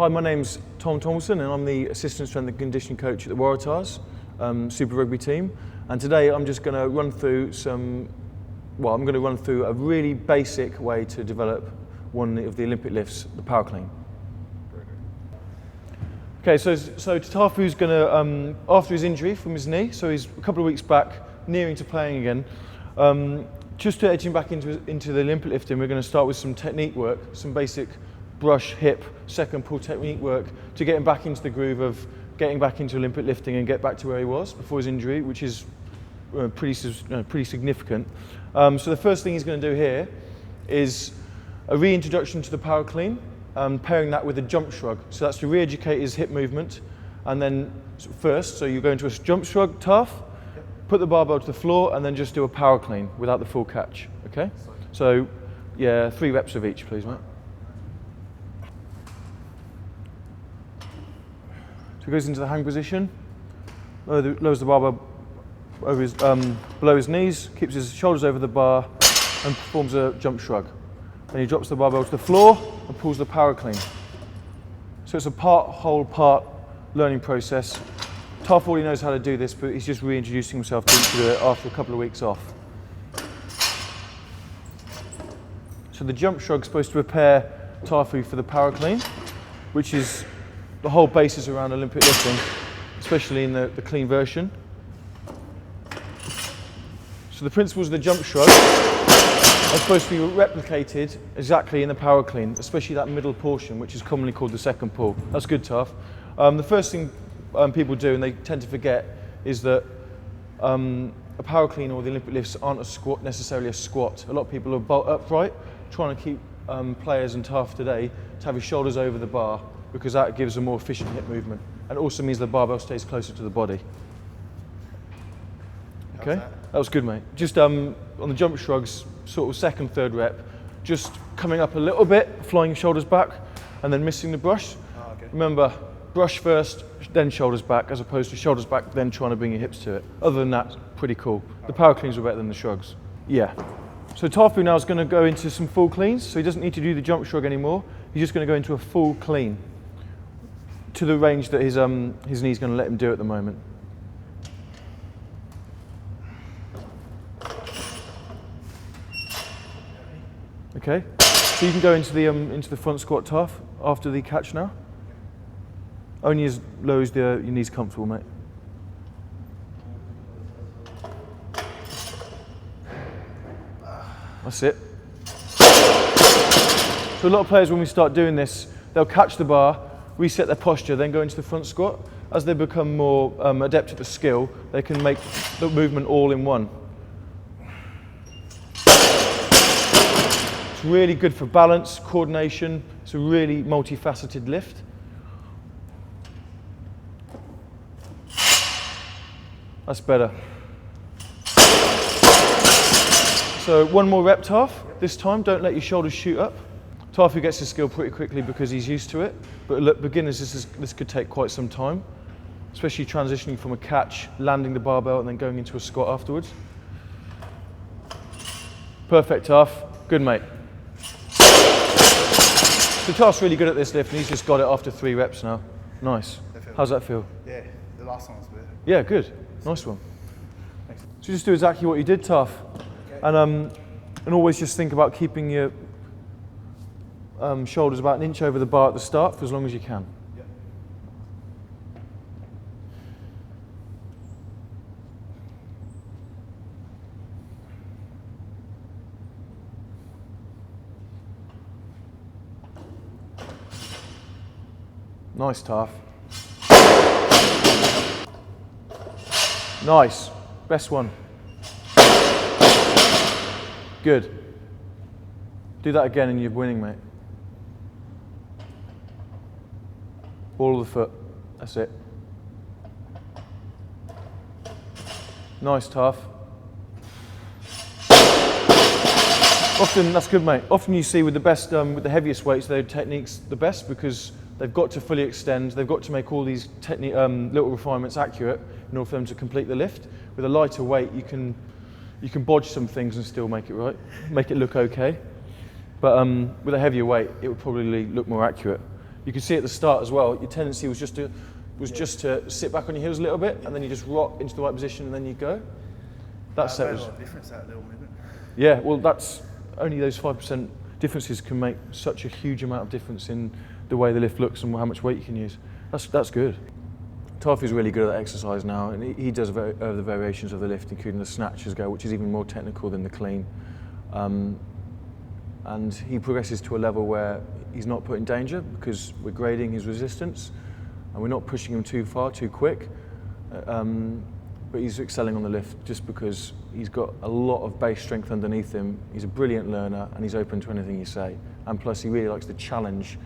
Hi, my name's Tombleson and I'm the Assistant Strength and Conditioning Coach at the Waratahs Super Rugby team. And today I'm just going to run through a really basic way to develop one of the Olympic lifts, the power clean. Okay, so Tatafu's going to, after his injury from his knee, so he's a couple of weeks back, nearing to playing again, just to edge him back into the Olympic lifting, we're going to start with some technique work, some basic brush, hip, second pull technique work to get him back into the groove of getting back into Olympic lifting and get back to where he was before his injury, which is pretty significant. So the first thing he's going to do here is a reintroduction to the power clean, pairing that with a jump shrug. So that's to re-educate his hip movement. And then first, so you go into a jump shrug, tough, put the barbell to the floor, and then just do a power clean without the full catch, okay? So, yeah, 3 reps of each, please, mate. So he goes into the hang position, lowers the barbell over his, below his knees, keeps his shoulders over the bar, and performs a jump shrug. Then he drops the barbell to the floor and pulls the power clean. So it's a whole part learning process. Taff already knows how to do this, but he's just reintroducing himself to do it after a couple of weeks off. So the jump shrug is supposed to prepare Tafu for the power clean, which is the whole basis around Olympic lifting, especially in the clean version. So the principles of the jump shrug are supposed to be replicated exactly in the power clean, especially that middle portion, which is commonly called the second pull. That's good, Taff. The first thing people do, and they tend to forget, is that a power clean or the Olympic lifts aren't necessarily a squat. A lot of people are bolt upright, trying to keep players and Taff today to have his shoulders over the bar, because that gives a more efficient hip movement and also means the barbell stays closer to the body. Okay, that was good, mate. Just on the jump shrugs, sort of second, third rep, just coming up a little bit, flying your shoulders back, and then missing the brush. Oh, okay. Remember, brush first, then shoulders back, as opposed to shoulders back, then trying to bring your hips to it. Other than that, pretty cool. The power cleans are better than the shrugs. Yeah. So Tafu now is going to go into some full cleans, so he doesn't need to do the jump shrug anymore. He's just going to go into a full clean to the range that his knee's going to let him do at the moment. Okay, so you can go into the front squat, Taff, after the catch now. Only as low as your knee's comfortable, mate. That's it. So a lot of players, when we start doing this, they'll catch the bar, reset their posture, then go into the front squat. As they become more adept at the skill, they can make the movement all in one. It's really good for balance, coordination. It's a really multifaceted lift. That's better. So one more rep, Taff. This time, don't let your shoulders shoot up. Tafu gets his skill pretty quickly because he's used to it. But look, beginners, this could take quite some time, especially transitioning from a catch, landing the barbell, and then going into a squat afterwards. Perfect, Taff. Good, mate. So Taff's really good at this lift, and he's just got it after 3 reps now. Nice. How's that feel? Yeah, the last one was better. Yeah, good. Nice one. Thanks. So just do exactly what you did, Taff. Okay. And always just think about keeping your shoulders about an inch over the bar at the start for as long as you can. Yep. Nice, Taff. Nice. Best one. Good. Do that again and you're winning, mate. Ball of the foot. That's it. Nice, Taff. Often, that's good, mate. Often you see with the best, with the heaviest weights, their technique's the best because they've got to fully extend. They've got to make all these little refinements accurate in order for them to complete the lift. With a lighter weight, you can bodge some things and still make it right, make it look okay. But with a heavier weight, it would probably look more accurate. You could see at the start as well, your tendency was just to sit back on your heels a little bit, and then you just rock into the right position, and then you go. That set made was. a lot of difference, that little movement. Yeah, well, that's only those 5% differences can make such a huge amount of difference in the way the lift looks and how much weight you can use. That's good. Tafu's really good at that exercise now, and he does the variations of the lift, including the snatch as go, which is even more technical than the clean. And he progresses to a level where he's not put in danger because we're grading his resistance and we're not pushing him too far, too quick. But he's excelling on the lift just because he's got a lot of base strength underneath him. He's a brilliant learner and he's open to anything you say. And plus he really likes the challenge,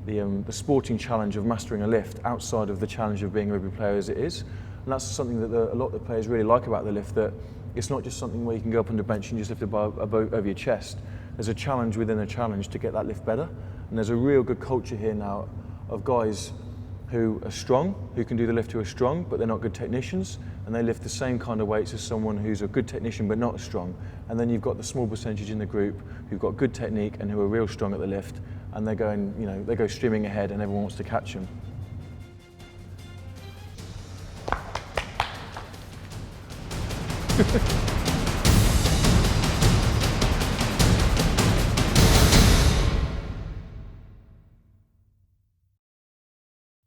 the sporting challenge of mastering a lift outside of the challenge of being a rugby player as it is. And that's something that a lot of the players really like about the lift, that it's not just something where you can go up on the bench and just lift a bar over your chest. There's a challenge within a challenge to get that lift better. And there's a real good culture here now of guys who are strong, who can do the lift, who are strong, but they're not good technicians, and they lift the same kind of weights as someone who's a good technician but not strong. And then you've got the small percentage in the group who've got good technique and who are real strong at the lift, and they're going, they go streaming ahead and everyone wants to catch them.